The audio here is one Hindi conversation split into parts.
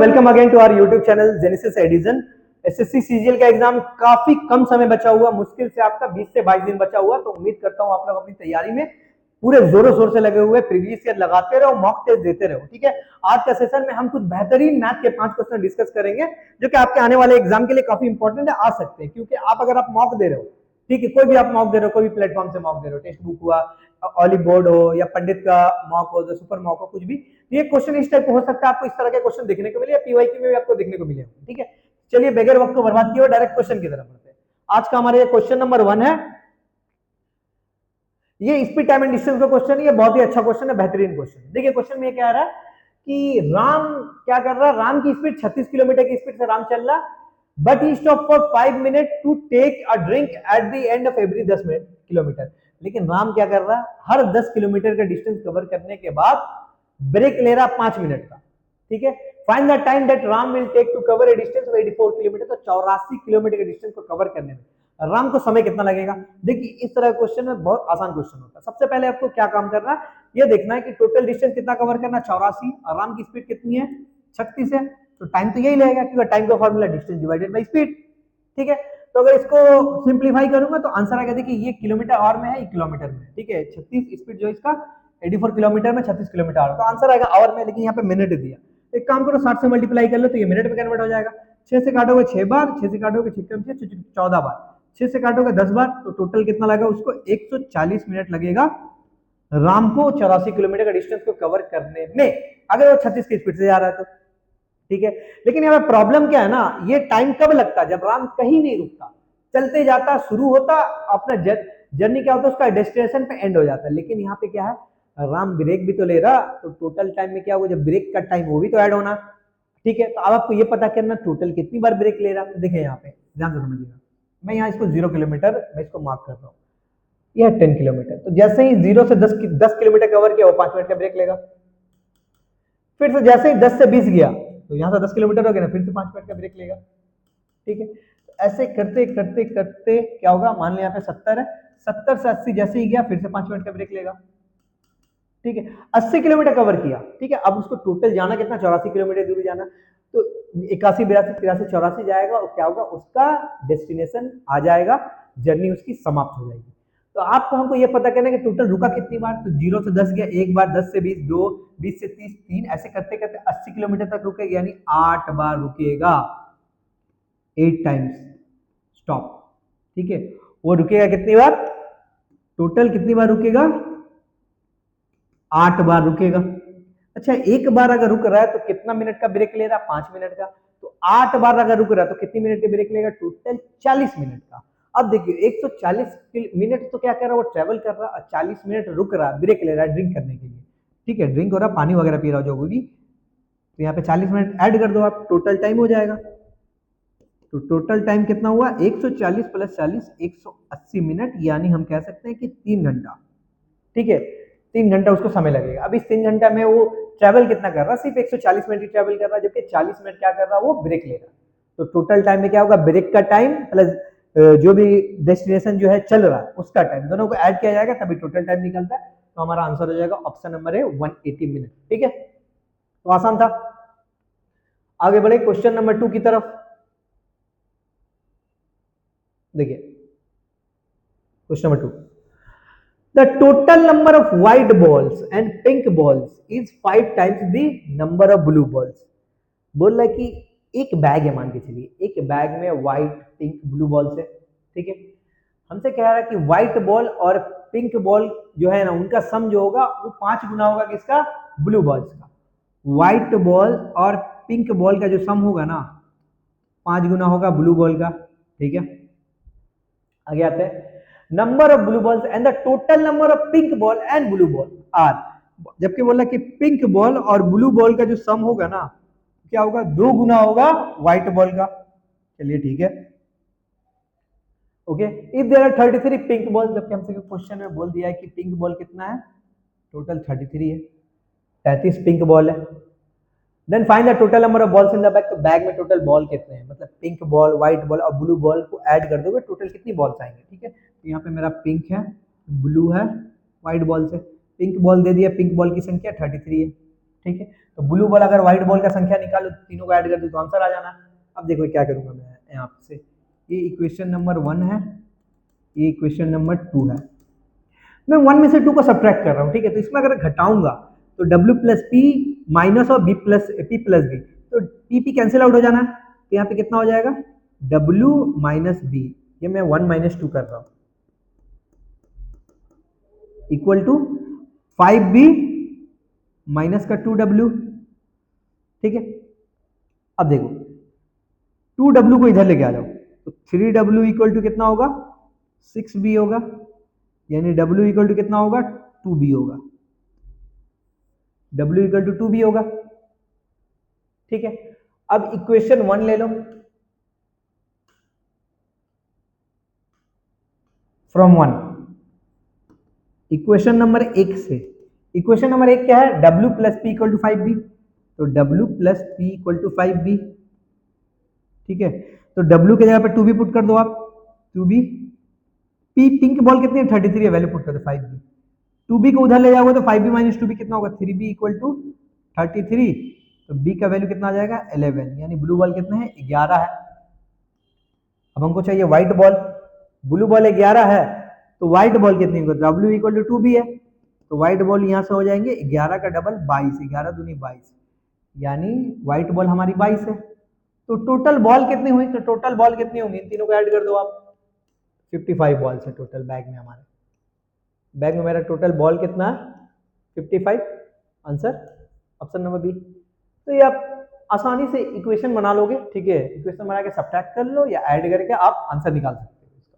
Welcome again to our YouTube channel Genesis edition. SSC CGL का एग्जाम काफी कम समय बचा हुआ, मुश्किल से आपका 20 से 22 दिन बचा हुआ। तो उम्मीद करता हूं आप लोग अपनी तैयारी में पूरे जोरों शोर से लगे हुए, प्रीवियस ईयर लगाते रहो, मॉक टेस्ट देते रहो। ठीक है, आज का सेशन में हम कुछ बेहतरीन मैथ के 5 क्वेश्चन डिस्कस करेंगे जो कि आपके आने वाले एग्जाम के लिए काफी इंपॉर्टेंट है, आ सकते हैं। क्योंकि आप अगर आप मॉक दे रहे हो, ठीक है, कोई भी आप मॉक दे रहे हो, कोई भी प्लेटफॉर्म से मॉक दे रहे हो, टेक्स्ट बुक हुआ, ऑलिव बोर्ड हो या पंडित का मॉक हो, जो सुपर मॉक हो, कुछ भी, ये क्वेश्चन इस टाइप हो सकता है। आपको इस तरह के क्वेश्चन देखने को मिले या पीवाईक्यू में भी आपको देखने को मिले। ठीक है, चलिए बगैर वक्त को बर्बाद किए डायरेक्ट क्वेश्चन की तरफ बढ़ते हैं। आज का हमारे क्वेश्चन नंबर 1 है, ये स्पीड टाइम एंड डिस्टेंस का क्वेश्चन है। ये बहुत ही अच्छा क्वेश्चन है, बेहतरीन क्वेश्चन। देखिए क्वेश्चन में क्या आ रहा है कि राम क्या कर रहा है, राम की स्पीड 36 किलोमीटर की स्पीड से राम चल रहा, but he stop for 5 minute to take a drink at the end of every 10 kilometre. लेकिन राम क्या कर रहा है, हर 10 किलोमीटर का डिस्टेंस कवर करने के बाद ब्रेक ले रहा 5 मिनट का। ठीक है, find the time that Ram will take to cover a distance of 84 kilometre. तो 84 किलोमीटर के डिस्टेंस को कवर करने में राम को समय कितना लगेगा। देखिए इस तरह क्वेश्चन में बहुत आसान क्वेश्चन होता है। सबसे पहले आपको क्या काम करना है, ये देखना है कि टोटल डिस्टेंस कितना कवर करना, 84, और राम की स्पीड कितनी है, 36 है। तो टाइम तो यही लगेगा, क्योंकि टाइम का formula distance divided by speed. ठीक है, तो अगर इसको सिंप्लीफाई करूंगा तो आंसर आएगा, देखिए ये किलोमीटर आवर में है, ये किलोमीटर में। ठीक है, 36 स्पीड जो इसका 84 किलोमीटर में 36 किलोमीटर आवर, तो आंसर आएगा आवर में, लेकिन यहाँ पे मिनट दिया। एक काम करो, 60 से मल्टीप्लाई कर लो तो ये मिनट में कन्वर्ट हो जाएगा। 6 से काटोगे 6 बार, 6 से काटोगे 14 बार, 6 से काटोगे 10 बार, तो टोटल कितना लगा उसको, 140 मिनट लगेगा राम को 84 किलोमीटर का डिस्टेंस को कवर करने में, अगर वो 36 की स्पीड से जा रहा है तो। ठीक है, लेकिन यहाँ प्रॉब्लम क्या है ना, ये टाइम कब लगता, जब राम कहीं नहीं रुकता, चलते जाता, शुरू होता अपना जर्नी, क्या होता है उसका डेस्टिनेशन पे एंड हो जाता है। लेकिन यहाँ पे क्या है, राम ब्रेक भी तो ले रहा, तो टोटल टाइम में क्या होगा, जब ब्रेक का टाइम वो भी तो ऐड होना। ठीक है, तो अब आपको ये पता करना टोटल कितनी बार ब्रेक ले रहा। देखिए यहाँ पे ध्यान से समझिएगा, मैं यहाँ इसको 0 किलोमीटर मैं इसको मार्क कर रहा हूँ, यह 10 किलोमीटर। तो जैसे ही 0 से 10 किलोमीटर कवर किया, वो 5 मिनट का ब्रेक लेगा। फिर से जैसे ही 10 से 20 गया, तो यहाँ से 10 किलोमीटर हो गया ना, फिर से 5 मिनट का ब्रेक लेगा। ठीक है, तो ऐसे करते करते करते क्या होगा, मान लिया यहाँ पे 70 है, 70 से 80 जैसे ही गया, फिर से 5 मिनट का ब्रेक लेगा। ठीक है, 80 किलोमीटर कवर किया। ठीक है, अब उसको टोटल जाना कितना, 84 किलोमीटर दूर जाना, तो 81, 82, 83, 84 जाएगा, और क्या होगा, उसका डेस्टिनेशन आ जाएगा, जर्नी उसकी समाप्त हो जाएगी। तो आपको हमको ये पता करना है कि टोटल रुका कितनी बार, तो 0 से 10 गया एक बार, 10 से 20 2, 20 से 30 3, ऐसे करते करते 80 किलोमीटर तक रुकेगा, यानी 8 बार रुकेगा, 8 टाइम्स स्टॉप। ठीक है, वो रुकेगा कितनी बार, टोटल कितनी बार रुकेगा, 8 बार रुकेगा। अच्छा, एक बार अगर रुक रहा है तो कितना मिनट का ब्रेक ले रहा है, 5 मिनट का। तो 8 बार अगर रुक रहा है तो कितनी मिनट का ब्रेक लेगा, टोटल 40 मिनट का। अब देखिए 140 मिनट तो क्या कर रहा है, वो ट्रेवल कर रहा है, 40 मिनट रुक रहा है, ब्रेक ले रहा है ड्रिंक करने के लिए। ठीक है, ड्रिंक हो रहा है, पानी वगैरह पी रहा हो जो भी, तो यहाँ पे 40 मिनट ऐड कर दो आप, टोटल टाइम हो जाएगा। तो टोटल टाइम कितना हुआ, 140 प्लस 40, 180 मिनट, यानी हम कह सकते हैं कि 3 घंटा। ठीक है, 3 घंटा उसको समय लगेगा। अब इस 3 घंटा में वो ट्रैवल कितना कर रहा है, सिर्फ 140 मिनट ही ट्रैवल कर रहा है, जबकि 40 मिनट क्या कर रहा है, वो ब्रेक ले रहा है। तो टोटल टाइम में क्या होगा, ब्रेक का टाइम प्लस जो भी डेस्टिनेशन जो है चल रहा है उसका टाइम, दोनों को ऐड किया जाएगा तभी टोटल टाइम निकलता है। तो हमारा आंसर हो जाएगा ऑप्शन नंबर है 180 मिनट। ठीक है, तो आसान था। आगे बढ़े क्वेश्चन नंबर 2 की तरफ। देखिए question number 2, the total number of white balls and pink balls is 5 times the number of blue balls। बोल रहा है कि एक बैग है, मान के चलिए एक बैग में व्हाइट पिंक ब्लू बॉल्स है। ठीक है, हमसे कह रहा है कि व्हाइट बॉल और पिंक बॉल जो है ना, उनका सम जो होगा वो 5 गुना होगा किसका, ब्लू बॉल्स का। व्हाइट बॉल और पिंक बॉल का जो सम होगा ना, 5 गुना होगा ब्लू बॉल का। ठीक है, आगे आते हैं, number of blue balls and the total number of pink ball and blue ball are. जबकि बोला कि पिंक बॉल और ब्लू बॉल का जो सम होगा ना, क्या होगा, 2 गुना होगा व्हाइट बॉल का। चलिए ठीक है, okay. If there are 33 pink ball, जबकि हमसे क्वेश्चन में बोल दिया है कि पिंक बॉल कितना है, टोटल 33 है, 33 पिंक बॉल है। Then find the total number of balls in the bag. तो बैग में टोटल बॉल कितने हैं, मतलब पिंक बॉल, व्हाइट बॉल और ब्लू बॉल को ऐड कर दोगे, टोटल कितनी बॉल्स आएंगे। ठीक है, तो यहाँ पे मेरा पिंक है, ब्लू है, व्हाइट बॉल से पिंक बॉल दे दिया, पिंक बॉल की संख्या 33 है। ठीक है, तो ब्लू बॉल अगर व्हाइट बॉल का संख्या निकालो तीनों को ऐड कर दो तो आंसर आ जाना। अब देखो क्या करूंगा मैं यहाँ से, ये इक्वेशन नंबर 1 है, ये इक्वेशन नंबर 2 है, मैं 1 में से 2 को सब्ट्रैक्ट कर रहा हूँ, ठीक है, तो इसमें अगर घटाऊंगा तो W प्लस पी माइनस और B प्लस बी, तो पी कैंसिल आउट हो जाना, तो यहाँ पे कितना हो जाएगा W माइनस बी, ये मैं 1 माइनस 2 कर रहा हूँ, इक्वल टू 5B माइनस का 2W, ठीक है। अब देखो 2W को इधर लेके आ जाओ, तो 3W इक्वल टू कितना होगा 6B होगा, यानी W इक्वल टू कितना होगा 2B होगा, W इक्वल टू 2B होगा, ठीक है। अब इक्वेशन 1 ले लो, फ्रॉम 1, इक्वेशन नंबर 1 से, इक्वेशन नंबर 1 क्या है, W plus P equal to 5B, तो W plus P equal to 5B, ठीक है, तो W के जगह पे 2B पुट कर दो आप, 2B, पी पिंक बॉल कितनी है 33 है, वैल्यू पुट कर दो 5B, 2B को उधर ले जाओगे तो 5B माइनस 2B कितना होगा 3B इक्वल टू 33, तो B का वैल्यू कितना आ जाएगा 11, यानी ब्लू बॉल कितना है 11 है। अब हमको चाहिए व्हाइट बॉल, ब्लू बॉल 11 है तो व्हाइट बॉल कितनी होगी, W इक्वल टू 2B है, तो व्हाइट बॉल यहां से हो जाएंगे 11 का डबल 22, 11 दूनी 22, यानी व्हाइट बॉल हमारी 22 है। तो टोटल बॉल कितनी हुई, तो टोटल बॉल कितनी होंगी, इन तीनों को ऐड कर दो आप, 55 बॉल्स है टोटल बैग में, हमारे बैग में मेरा टोटल बॉल कितना है 55, आंसर ऑप्शन नंबर बी। तो ये आप आसानी से इक्वेशन बना लोगे, ठीक है, इक्वेशन बना के सब्ट्रैक्ट कर लो या ऐड करके आप आंसर निकाल सकते हो इसका,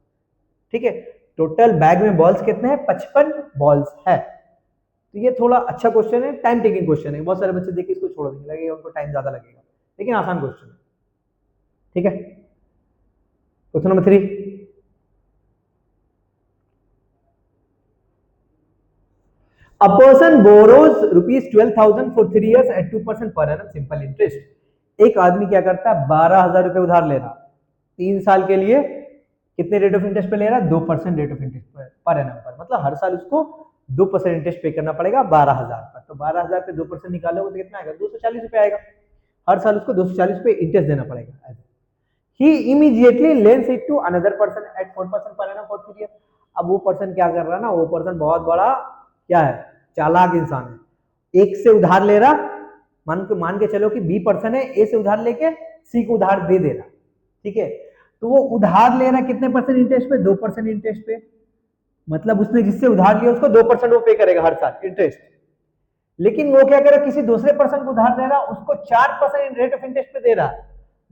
ठीक है। टोटल बैग में बॉल्स कितने हैं 55 बॉल्स है। तो ये थोड़ा अच्छा क्वेश्चन है, टाइम टेकिंग क्वेश्चन है, बहुत सारे बच्चे देख के इसको छोड़ देंगे, लगेगा उनको टाइम ज्यादा लगेगा, लेकिन आसान क्वेश्चन है, ठीक है। Question number 3, a person borrows rupees 12,000 for 3 years at 2% per annum simple interest। एक आदमी क्या करता है 12,000 रुपए उधार ले रहा 3 साल के लिए, कितने रेट ऑफ इंटरेस्ट पे ले रहा है 2% rate of interest per annum पर, मतलब हर साल उसको 2% इंटरेस्ट पे करना पड़ेगा 12,000 पर, तो 12,000 पे 2% निकालोगे तो कितना आएगा 240 रुपए आएगा, हर साल उसको 240 रुपए इंटरेस्ट देना पड़ेगा। He immediately lends it to another person at 4% per annum for 3 years। अब वो पर्सन क्या कर रहा है ना, वो पर्सन बहुत बड़ा क्या है चालाक इंसान है, एक से उधार ले रहा, मान के चलो कि बी पर्सन है, ए से उधार लेके सी को उधार दे रहा, ठीक है, तो वो उधार ले रहा कितने परसेंट इंटरेस्ट पे 2% इंटरेस्ट पे, मतलब उसने जिससे उधार लिया उसको 2% वो पे करेगा हर साल इंटरेस्ट, लेकिन वो क्या करेगा किसी दूसरे पर्सन को उधार दे रहा उसको 4% रेट ऑफ इंटरेस्ट पे दे रहा,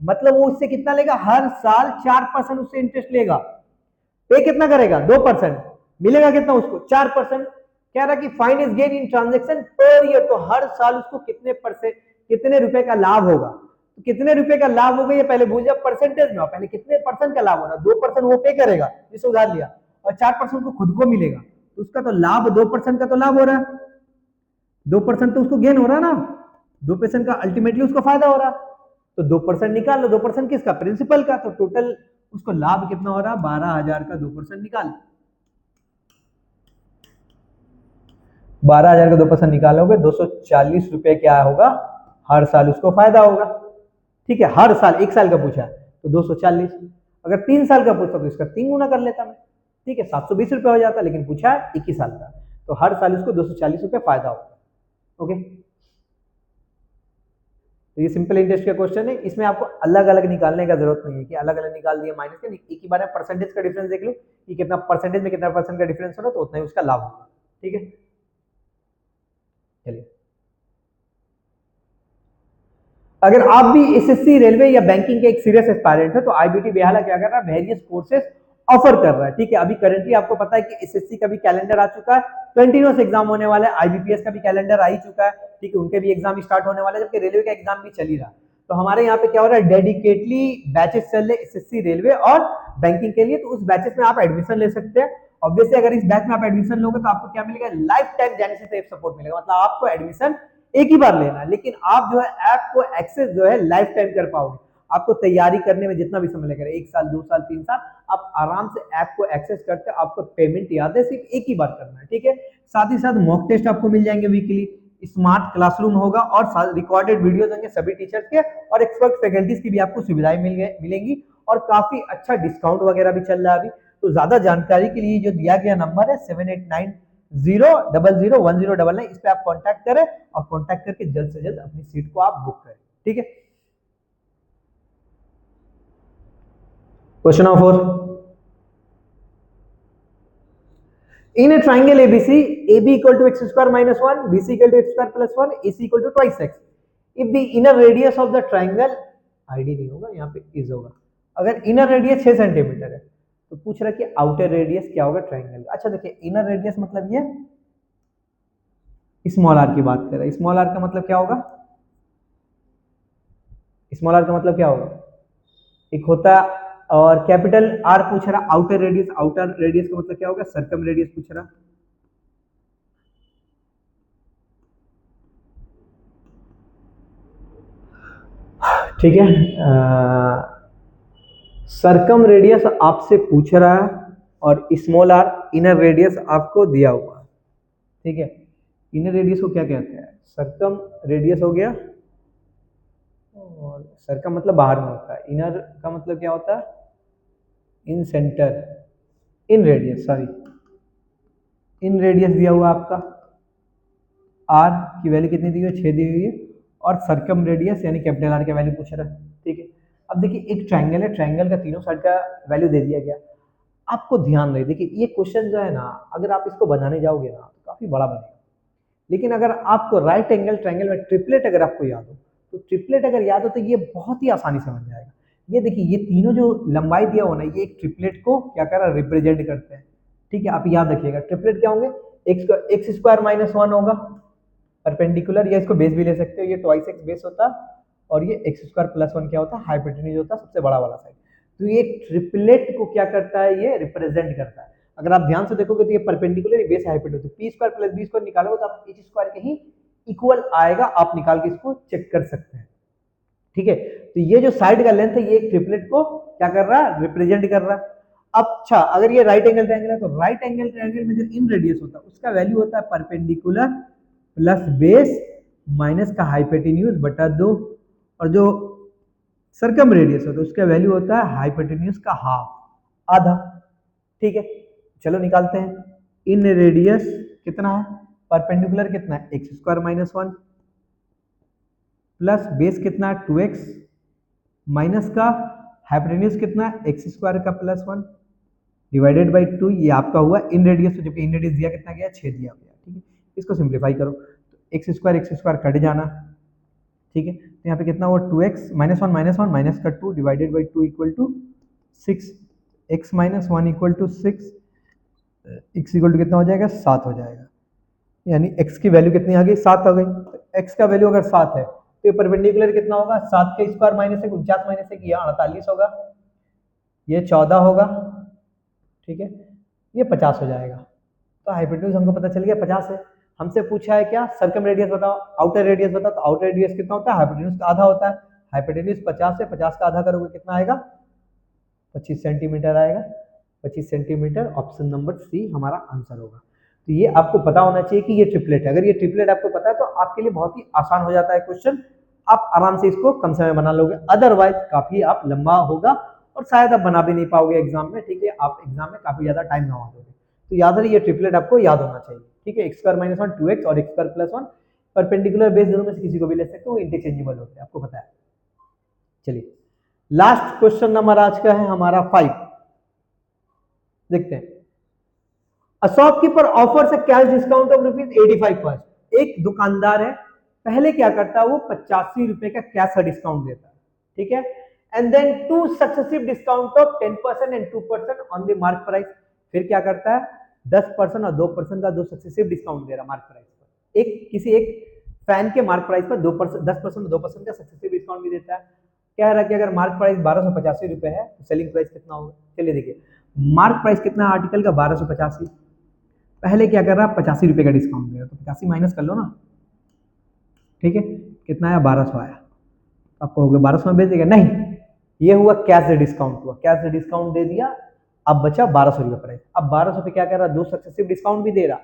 मतलब वो उससे कितना लेगा हर साल 4% उससे इंटरेस्ट लेगा, पे कितना करेगा 2%, मिलेगा कितना उसको 4%। कह रहा कि find is gain in transaction per year, तो हर साल उसको कितने रुपए का लाभ होगा, तो कितने रुपए का लाभ होगा ये पहले भूल जाओ, परसेंटेज में पहले कितने परसेंट का लाभ हो रहा है, 2% वो पे करेगा जिससे उधार लिया और 4% को खुद को मिलेगा, तो उसका तो लाभ 2% का तो लाभ हो रहा है, 2% तो उसको गेन हो रहा है ना, 2% का अल्टीमेटली उसको फायदा हो रहा है, तो 2% निकाल लो, 2% किसका प्रिंसिपल का, तो टोटल उसको लाभ कितना हो रहा 12,000 का 2% निकाल, 12,000 का 2% निकालोगे 240 रुपए क्या होगा हर साल उसको फायदा होगा, ठीक है, हर साल, एक साल का पूछा तो 240, अगर 3 साल का पूछता तो इसका 3 गुना कर लेता मैं, ठीक है 720 रुपए हो जाता, लेकिन पूछा है 21 साल का, तो हर साल उसको 240 रुपए फायदा होगा, ओके। तो ये सिंपल इंटरेस्ट का क्वेश्चन है, इसमें आपको अलग अलग निकालने का जरूरत नहीं है कि अलग अलग निकाल दिए माइनस के, एक ही बार में परसेंटेज का डिफरेंस देख लो कि कितना परसेंटेज में कितना परसेंट का डिफरेंस हो रहा तो उतना ही उसका लाभ होगा, ठीक है। चलिए, अगर आप भी एसएससी रेलवे या बैंकिंग के एक सीरियस एस्पायरेंट है तो आईबीटी बेहाला क्या कर रहा है वेरियस कोर्सेज ऑफर कर रहा है, ठीक है। अभी करंटली आपको पता है कि एसएससी का भी कैलेंडर आ चुका है, कंटिन्यूअस एग्जाम होने वाला है, आईबीपीएस का भी कैलेंडर आ ही चुका है, ठीक है, उनके भी एग्जाम स्टार्ट होने वाले हैं, जबकि रेलवे का एग्जाम भी चल ही रहा है। तो हमारे यहाँ पे क्या हो रहा है डेडिकेटली बैचेस चल रहे एसएससी रेलवे और बैंकिंग के लिए, तो उस बैचेस में आप एडमिशन ले सकते हैं। ऑब्वियसली अगर इस बैच में आप एडमिशन लोगे तो आपको क्या मिलेगा life time genesis app support मिलेगा, मतलब आपको एडमिशन एक ही बार लेना है, लेकिन आप जो है ऐप को एक्सेस जो है लाइफ टाइम कर पाओगे, आपको तैयारी करने में जितना भी समय लगेगा 1 साल 2 साल 3 साल आप आराम से ऐप को एक्सेस करते, आपको पेमेंट याद है सिर्फ एक ही बार करना है, ठीक है। साथ ही साथ मॉक टेस्ट आपको मिल जाएंगे वीकली, स्मार्ट क्लासरूम होगा और रिकॉर्डेड वीडियोस होंगे सभी टीचर्स के, और एक्सपर्ट फैकल्टीज की भी आपको सुविधाएं मिलेंगी, और काफी अच्छा डिस्काउंट वगैरह भी चल रहा है अभी। तो ज्यादा जानकारी के लिए जो दिया गया नंबर है 7890001099, इस पे आप कांटेक्ट करें और कांटेक्ट करके जल्द से जल्द अपनी सीट को आप बुक करें। ठीक है, question number 4, in a triangle ABC, AB equal to x square minus 1, BC equal to x square plus 1, AC equal to twice x. If the inner radius of the triangle, ID नहीं होगा यहाँ पे is होगा, अगर इनर रेडियस 6 सेंटीमीटर है तो पूछ रहा है कि आउटर रेडियस क्या होगा ट्राइंगल का। अच्छा देखिए, इनर रेडियस मतलब ये स्मॉल आर की बात कर रहा है। स्मॉल आर का मतलब क्या होगा? स्मॉल आर का मतलब क्या होगा? एक होता, और कैपिटल आर पूछ रहा आउटर रेडियस। आउटर रेडियस का मतलब क्या होगा? सर्कम रेडियस पूछ रहा। ठीक है, सर्कम रेडियस आपसे पूछ रहा है और स्मॉल आर इनर रेडियस आपको दिया हुआ है। ठीक है, इनर रेडियस को क्या कहते हैं? सर्कम रेडियस हो गया, और सर्कम मतलब बाहर में होता है, इनर का मतलब क्या होता है? Incentre, inradius, sorry inradius दिया हुआ आपका, आर की वैल्यू कितनी दी हुई है? 6 दी हुई है, और सर्कम रेडियस यानी कैपिटल आर का वैल्यू पूछ रहा है। ठीक है, अब देखिए एक ट्रायंगल है, ट्रायंगल का तीनों साइड का वैल्यू दे दिया गया। आपको ध्यान रहे, देखिए ये क्वेश्चन जो है ना, अगर आप इसको बनाने जाओगे ना तो काफी बड़ा बनेगा, लेकिन अगर आपको राइट एंगल ट्रायंगल में ट्रिपलेट अगर आपको याद हो, तो ट्रिपलेट अगर याद हो तो ये बहुत ही आसानी से बन जाएगा। ये देखिए, ये तीनों जो लंबाई दिया हुआ ना, ये एक ट्रिपलेट को क्या कर रहा है? रिप्रेजेंट करते हैं। ठीक है, आप याद रखिएगा ट्रिपलेट क्या होंगे? एक्स स्क्वायर माइनस 1 होगा परपेंडिकुलर, या इसको बेस भी ले सकते हो, ये ट्वाइस एक्स बेस होता, और ये एक्स स्क्वायर प्लस 1 क्या होता है? हाइपोटेन्यूज होता है, सबसे बड़ा वाला साइड। तो ये ट्रिपलेट को क्या करता है? ये रिप्रेजेंट करता है। अगर आप ध्यान से देखोगे तो ये perpendicular base hypotenuse, P square plus B square निकालोगे तो आप एच स्क्वायर के ही इक्वल आएगा, आप निकाल के इसको चेक कर सकते हैं। ठीक है, तो ये जो साइड का लेंथ है ये एक ट्रिपलेट को क्या कर रहा है? रिप्रेजेंट कर रहा है। अच्छा, अगर ये राइट एंगल ट्रायंगल है तो राइट एंगल ट्रायंगल में जो इन रेडियस होता है उसका वैल्यू होता है परपेंडिकुलर प्लस बेस माइनस का हाइपोटेन्यूज बटा 2, और जो सर्कम रेडियस होता है उसका वैल्यू होता है हाइपोटेन्यूज का हाफ, आधा। ठीक है, चलो निकालते हैं। इन रेडियस कितना है? परपेंडिकुलर कितना है? X square minus 1 plus base कितना है? 2x माइनस का हाइपोटेन्यूज कितना है? एक्स स्क्वायर का प्लस 1 डिवाइडेड बाई 2, ये आपका हुआ इन रेडियस। तो जबकि इन रेडियस दिया कितना गया? 6 दिया गया। ठीक है, इसको सिंप्लीफाई करो तो एक्स स्क्वायर कट जाना। ठीक है, तो यहाँ पे कितना हुआ? 2x माइनस 1 माइनस का 2 divided by 2 equal to 6, x minus 1 equal to 6, x equal to कितना हो जाएगा? 7 हो जाएगा। यानी x की वैल्यू कितनी आ गई? 7 आ गई। x का वैल्यू अगर 7 है तो ये परपेंडिकुलर कितना होगा? 7 का स्क्वायर माइनस 1 49 माइनस 1 ये 48 होगा, ये 14 होगा। ठीक है, ये 50 हो जाएगा। तो हाइपोटेन्यूज हमको पता चल गया 50 है। हमसे पूछा है क्या? सर्कम रेडियस बताओ, आउटर रेडियस बताओ। तो आउटर रेडियस कितना होता है? हाइपोटेन्यूज का आधा होता है। हाइपोटेन्यूज 50 है, 50 का आधा करोगे कितना आएगा? 25 सेंटीमीटर आएगा। 25 सेंटीमीटर, ऑप्शन नंबर सी हमारा आंसर होगा। तो ये आपको पता होना चाहिए कि ये ट्रिपलेट है। अगर ये ट्रिपलेट आपको पता है तो आपके लिए बहुत ही आसान हो जाता है क्वेश्चन, आप आराम से इसको कम समय बना लोगे। अदरवाइज काफी आप लंबा होगा और शायद आप बना भी नहीं पाओगे एग्जाम में। ठीक है, आप एग्जाम में काफी ज्यादा टाइम गंवा दोगे। तो याद रहे, ये ट्रिपलेट आपको याद होना चाहिए। ठीक है, एक्स स्क्वायर माइनस 1 2x और x square plus 1 perpendicular base दोनों में से किसी को भी ले सकते हो, इंटरचेंजेबल होते हैं, आपको पता है। चलिए, लास्ट क्वेश्चन नंबर आज का है हमारा 5, देखते हैं। A shopkeeper offers a cash discount of ₹85 first। एक दुकानदार है, पहले क्या करता है? वो 85 रुपए का कैश डिस्काउंट देता है। ठीक है, and then 2 successive discount of 10% and 2% on the mark price. फिर क्या करता है? 10% और 2% का 2 सक्सेसिव डिस्काउंट दे रहा मार्क प्राइस पर। किसी एक फैन के मार्क प्राइस पर 10% 2% का सक्सेसिव डिस्काउंट भी देता है। कह रहा है कि अगर मार्क प्राइस 1285 रुपए है तो सेलिंग प्राइस कितना होगा? चलिए देखिए, मार्क प्राइस कितना आर्टिकल का? 1285। पहले क्या कर रहा है? 85 रुपए का डिस्काउंट दे रहा, तो 85 माइनस कर लो ना। ठीक है, कितना आया? 1200 आया। आपको हो गया 1200 में बेच देगा? नहीं, ये हुआ कैश डिस्काउंट हुआ, कैश डिस्काउंट दे दिया, अब बचा 1200 रुपये प्राइस। अब 1200 पे क्या कर रहा है? 2 सक्सेसिव डिस्काउंट भी दे रहा,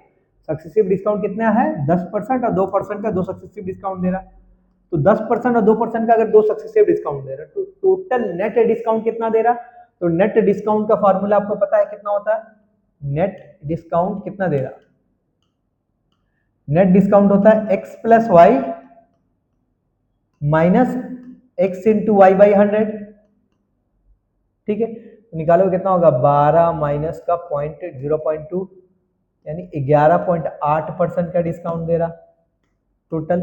सक्सेसिव डिस्काउंट कितना है 10% और 2% का 2 सक्सेसिव डिस्काउंट दे रहा है। तो 10% और 2% का अगर 2 सक्सेसिव डिस्काउंट दे रहा है तो टोटल नेट डिस्काउंट कितना दे रहा है? तो नेट डिस्काउंट का फॉर्मूला आपको पता है कितना होता है? नेट डिस्काउंट कितना दे रहा है? नेट डिस्काउंट होता है x plus Y minus X into Y by 100। ठीक है, तो निकालोगे कितना होगा? 12 माइनस का 0.2 यानी 11.8% का डिस्काउंट दे रहा, टोटल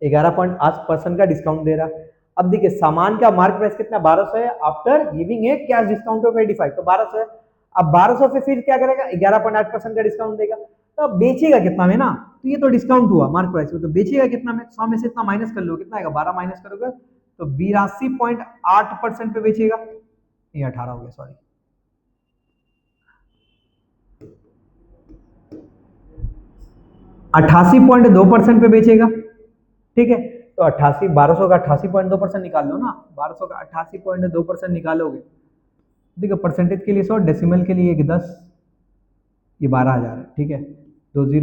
11.8% का डिस्काउंट दे रहा। अब देखिए सामान का मार्क प्राइस कितना 1200 है, after giving a cash discount of 85, तो 1200 है। अब 1200 से फिर क्या करेगा? 11.8% का डिस्काउंट देगा, तो अब बेचेगा कितना में ना? तो ये तो डिस्काउंट हुआ मार्क प्राइस में, तो बेचेगा कितना में? 100 में से इतना माइनस कर लो, कितना आएगा? 12 माइनस करोगे तो 82.8% पे बेचेगा। ये 18 हो गया, सॉरी। 88.2% पे बेचेगा। ठीक है, तो 88 1200 का 88.2% निकाल लो ना, 1200 का 88.2% निकालोगे। देखो परसेंटेज के लिए 100, डेसिमल के लिए 10, ये 12,000 है। ठीक है, 20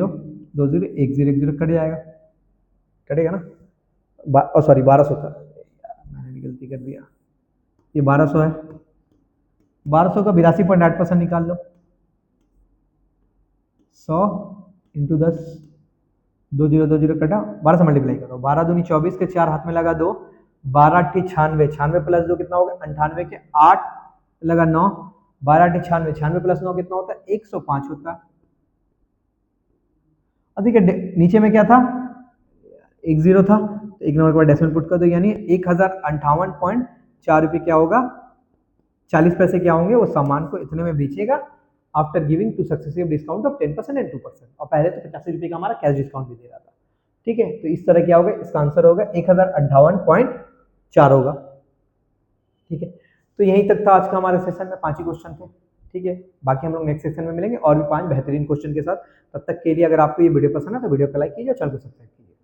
20 10 10 कट जाएगा, कटेगा ना। सॉरी 1200 का, मैंने भी गलती कर दिया, ये 1200 है। 1200 का 82.8% निकाल लो, 100 इंटू 10, 20 कटा, 12 से मल्टीप्लाई करो, 12 दूनी 24 के 4 हाथ में लगा 2, 12 अट्ठी 96, 96 प्लस 2 कितना होगा? 98 के 8 लगा 9, 12 अट्ठी 96, 96 प्लस 9 कितना होता है? 105 होता है। अब देखिए नीचे में क्या था? 10 था, तो एक नंबर के बाद डेसिमल पुट कर दो, यानी 1058.4 रुपये क्या होगा? 40 पैसे क्या होंगे? वो सामान को इतने में बेचेगा after giving two successive discount of 10% and 2%। और पहले तो 85 रुपये का हमारा कैश डिस्काउंट भी दे रहा था। ठीक है, तो इस तरह क्या होगा? इसका आंसर होगा 1058.4 होगा। ठीक है, तो यहीं तक था आज का हमारे सेशन में, 5 ही क्वेश्चन थे। ठीक है, बाकी हम लोग नेक्स्ट सेशन में मिलेंगे और भी 5 बेहतरीन क्वेश्चन के साथ। तब तक के लिए अगर आपको ये वीडियो पसंद है तो वीडियो को लाइक कीजिए और चैनल को सब्सक्राइब कीजिए।